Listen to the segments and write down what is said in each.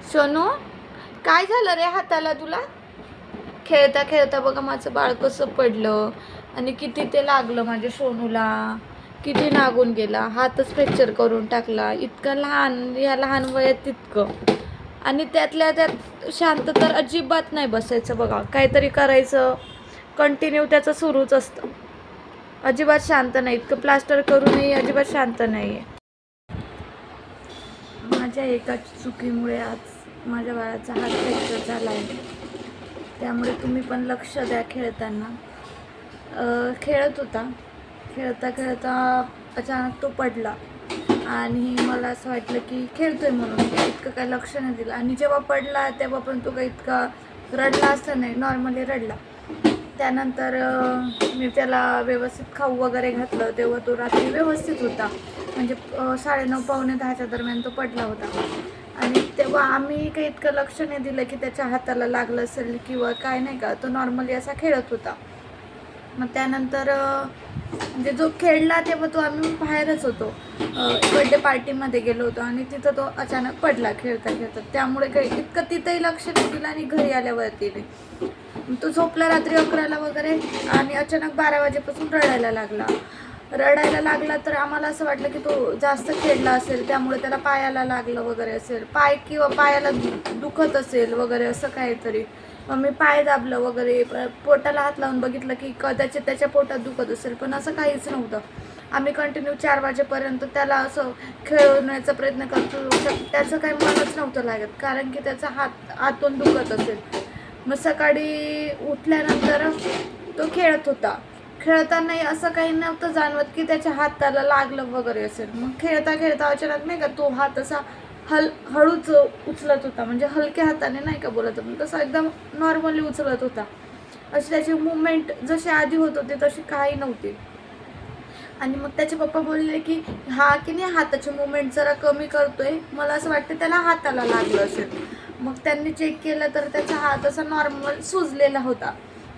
सोनू, काय झालं रे हाताला तुला? खेळता खेळता बघा माझं बाळ कसं पडलं आणि किती ते लागलं माझ्या सोनूला. किती लागून गेला, हातच फ्रॅक्चर करून टाकला. इतकं लहान, या लहान वयात तितकं. आणि त्यातल्या त्यात शांत तर अजिबात नाही बसायचं बघा. काहीतरी करायचं, कंटिन्यू त्याचं सुरूच असतं. अजिबात शांत नाही. इतकं प्लास्टर करूनही अजिबात शांत नाही आहे. माझ्या एका चुकीमुळे आज माझ्या बाळाचा हात फ्रॅक्चर झाला आहे. त्यामुळे तुम्ही पण लक्ष द्या खेळताना. खेळत होता, खेळता खेळता अचानक तो पडला आणि मला असं वाटलं की खेळतोय म्हणून, इतकं काही लक्ष नाही दिलं. आणि जेव्हा पडला तेव्हा पण तो काही इतका रडला असं नाही, नॉर्मली रडला. त्यानंतर मी त्याला व्यवस्थित खाऊ वगैरे घातलं. तेव्हा तो रात्री व्यवस्थित होता. म्हणजे 9:30 पावणे 10च्या दरम्यान तो पडला होता. आणि तेव्हा आम्ही काही इतकं लक्ष नाही दिलं की त्याच्या हाताला लागलं असेल किंवा काय, नाही का. तो नॉर्मली असा खेळत होता. मग त्यानंतर म्हणजे जो खेळला तेव्हा तो आम्ही बाहेरच होतो, बर्थडे पार्टीमध्ये गेलो होतो आणि तिथं तो अचानक पडला खेळता खेळता. त्यामुळे काही इतकं तिथंही लक्ष नाही दिलं आणि घरी आल्यावरती तो झोपला रात्री 11ला वगैरे आणि अचानक 12 वाजेपासून रडायला लागला. तर आम्हाला असं वाटलं की तो जास्त खेळला असेल, त्यामुळे त्याला पायाला लागलं वगैरे असेल, पाय किंवा पायाला दुखत असेल वगैरे असं काहीतरी. मग मी पाय दाबलं वगैरे, पोटाला हात लावून बघितलं की कदाचित त्याच्या पोटात दुखत असेल, पण असं काहीच नव्हतं. आम्ही कंटिन्यू 4 वाजेपर्यंत त्याला असं खेळवण्याचा प्रयत्न करतो, त्याचं काही मनच नव्हतं लागत, कारण की त्याचा हात आतून दुखत असेल. मग सकाळी उठल्यानंतर तो खेळत होता. खेळतानाही असं काही नव्हतं जाणवत की त्याच्या हाताला लागलं वगैरे असेल. मग खेळता खेळता अचानक, नाही का, तो हात असा हळूच उचलत होता, म्हणजे हलक्या हाताने, नाही का बोलत, पण तसं एकदम नॉर्मली उचलत होता. अशी त्याची मुवमेंट जशी आधी होत होती तशी काही नव्हती. आणि मग त्याचे पप्पा बोलले की हा की नाही हाताची मुवमेंट जरा कमी करतोय, मला असं वाटतं त्याला हाताला लागलं असेल. मग त्यांनी चेक केलं तर त्याचा हात असा नॉर्मल सुजलेला होता.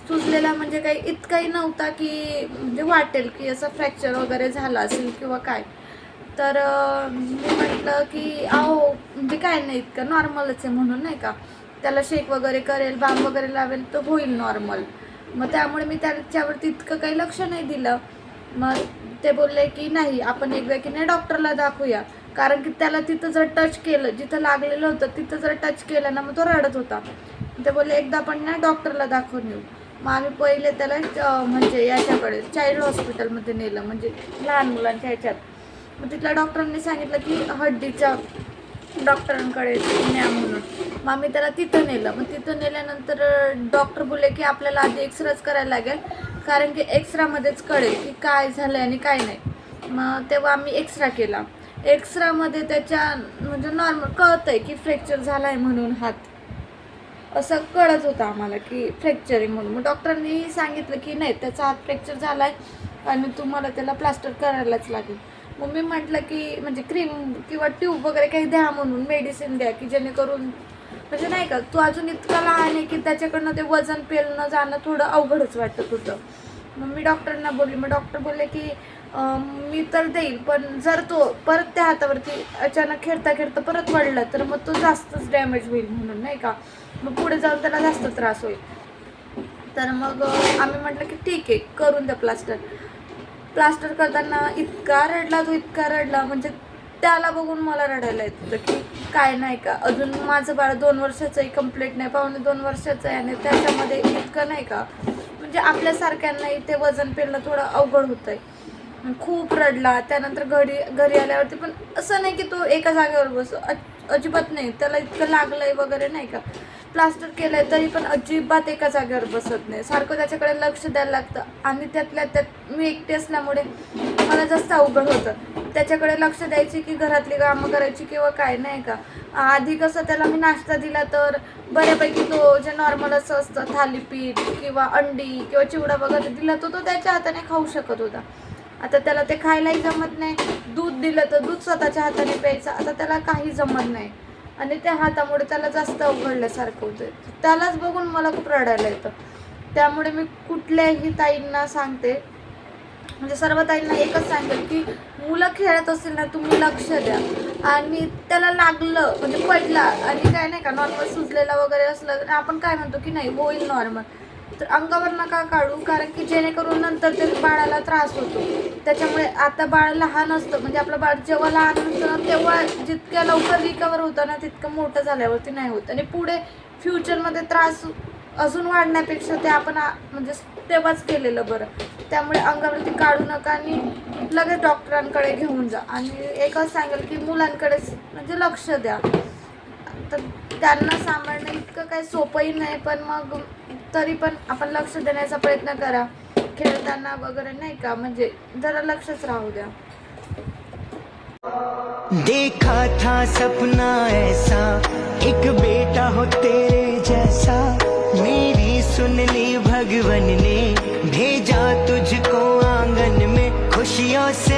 सुजलेला म्हणजे काही इतकाही नव्हता की म्हणजे वाटेल की असं फ्रॅक्चर वगैरे झालं असेल किंवा काय. तर मी म्हटलं की अहो म्हणजे काय नाही, इतकं नॉर्मलच आहे म्हणून, नाही का. त्याला शेक वगैरे करेल, बाम वगैरे लावेल तर होईल नॉर्मल. मग त्यामुळे मी त्याच्यावरती इतकं काही लक्ष नाही दिलं. मग ते बोलले की नाही, आपण एकदा की नाही डॉक्टरला दाखवूया, कारण की त्याला तिथं जर टच केलं, जिथं लागलेलं होतं तिथं जर टच केलं ना मग तो रडत होता. ते बोलले एकदा आपण ना डॉक्टरला दाखवून येऊ. मग आम्ही पहिले त्याला म्हणजे याच्याकडे चाइल्ड हॉस्पिटलमध्ये नेलं, म्हणजे लहान मुलांच्या ह्याच्यात. मग तिथल्या डॉक्टरांनी सांगितलं की हड्डीच्या डॉक्टरांकडे न्या म्हणून. मग आम्ही त्याला तिथं नेलं. मग तिथं नेल्यानंतर डॉक्टर बोलले की आपल्याला आधी एक्सराच करायला लागेल, कारण की एक्सरामध्येच कळेल की काय झालं आणि काय नाही. मग तेव्हा आम्ही एक्सरा केला. एक्सरामध्ये त्याच्या म्हणजे नॉर्मल कळतंय की फ्रॅक्चर झाला आहे म्हणून हात, असं कळत होतं आम्हाला की फ्रॅक्चर आहे म्हणून. मग डॉक्टरांनी सांगितलं की नाही, त्याचा हात फ्रॅक्चर झाला आहे आणि तुम्हाला त्याला प्लास्टर करायलाच लागेल. मग मी म्हटलं की म्हणजे क्रीम किंवा ट्यूब वगैरे काही द्या म्हणून, मेडिसिन द्या की जेणेकरून, म्हणजे नाही का, तो अजून इतका लहान आहे की त्याच्याकडनं ते वजन पेलणं जाणं थोडं अवघडच वाटत होतं. मग मी डॉक्टरांना बोलली. मग डॉक्टर बोलले की मी तर देईल, पण जर तो परत त्या हातावरती अचानक खेळता खेळता परत पडला तर मग तो जास्तच डॅमेज होईल म्हणून, नाही का. मग पुढे जाऊन त्याला जास्त त्रास होईल. तर मग आम्ही म्हटलं की ठीक आहे, करून द्या प्लास्टर. प्लास्टर करताना इतका रडला, म्हणजे त्याला बघून मला रडायला येत होतं की काय, नाही का. अजून माझं बाळ 2 वर्षाचंही कंप्लीट नाही, पावणे 2 वर्षाचं आहे, आणि त्याच्यामध्ये इतकं, नाही का, म्हणजे आपल्यासारख्यांनाही ते वजन पेलणं थोडं अवघड होतं आहे. खूप रडला. त्यानंतर घरी आल्यावरती पण असं नाही की तो एका जागेवर बसो, अजिबात नाही. त्याला इतकं लागलंय वगैरे, नाही का, प्लास्टर केलंय तरी पण अजिबात एका जागेवर बसत नाही. सारखं त्याच्याकडे लक्ष द्यायला लागतं. आणि त्यातल्या त्यात मी एकटी असल्यामुळे मला जास्त अवघड होतं त्याच्याकडे लक्ष द्यायची की घरातली कामं करायची किंवा काय, नाही का. आधी कसं त्याला मी नाश्ता दिला तर बऱ्यापैकी तो जे नॉर्मल असं असतं थालीपीठ किंवा अंडी किंवा चिवडा वगैरे दिला तो त्याच्या हाताने खाऊ शकत होता. आता त्याला ते खायलाही जमत नाही. दूध दिलं तर दूध स्वतःच्या हाताने प्यायचं, आता त्याला काही जमत नाही. आणि त्या हातामुळे त्याला जास्त अवघडल्यासारखं होतं. त्यालाच बघून मला खूप रडायला येतं. त्यामुळे मी कुठल्याही ताईंना सांगते म्हणजे सर्व ताईंना एकच सांगेल की मुलं खेळत असेल ना, तुम्ही लक्ष द्या. आणि त्याला लागलं म्हणजे पडला आणि काय नाही का नॉर्मल सुजलेला वगैरे असलं तर आपण काय म्हणतो की नाही होईल नॉर्मल, तर अंगावर नका काढू, कारण की जेणेकरून नंतर ते बाळाला त्रास होतो. त्याच्यामुळे आता बाळ लहान असतं, म्हणजे आपलं बाळ जेव्हा लहान असतं ना तेव्हा जितक्या लवकर रिकवर होतं ना तितकं मोठं झाल्यावरती नाही होत. आणि पुढे फ्युचरमध्ये त्रास अजून वाढण्यापेक्षा ते आपण म्हणजे तेव्हाच केलेलं बरं. त्यामुळे अंगावरती काढू नका आणि लगेच डॉक्टरांकडे घेऊन जा. आणि एकच सांगेल की मुलांकडेच म्हणजे लक्ष द्या. तर त्यांना सांभाळणं इतकं काही सोपंही नाही, पण मग तरी पण आपण लक्ष देण्याचा प्रयत्न करा खेळताना वगैरे नाही का, म्हणजे जरा लक्षच राहू द्या. देखा था सपना ऐसा एक बेटा हो तेरे जैसा, मेरी सुन ली भगवन ने भेजा तुझको आंगन में खुशियों से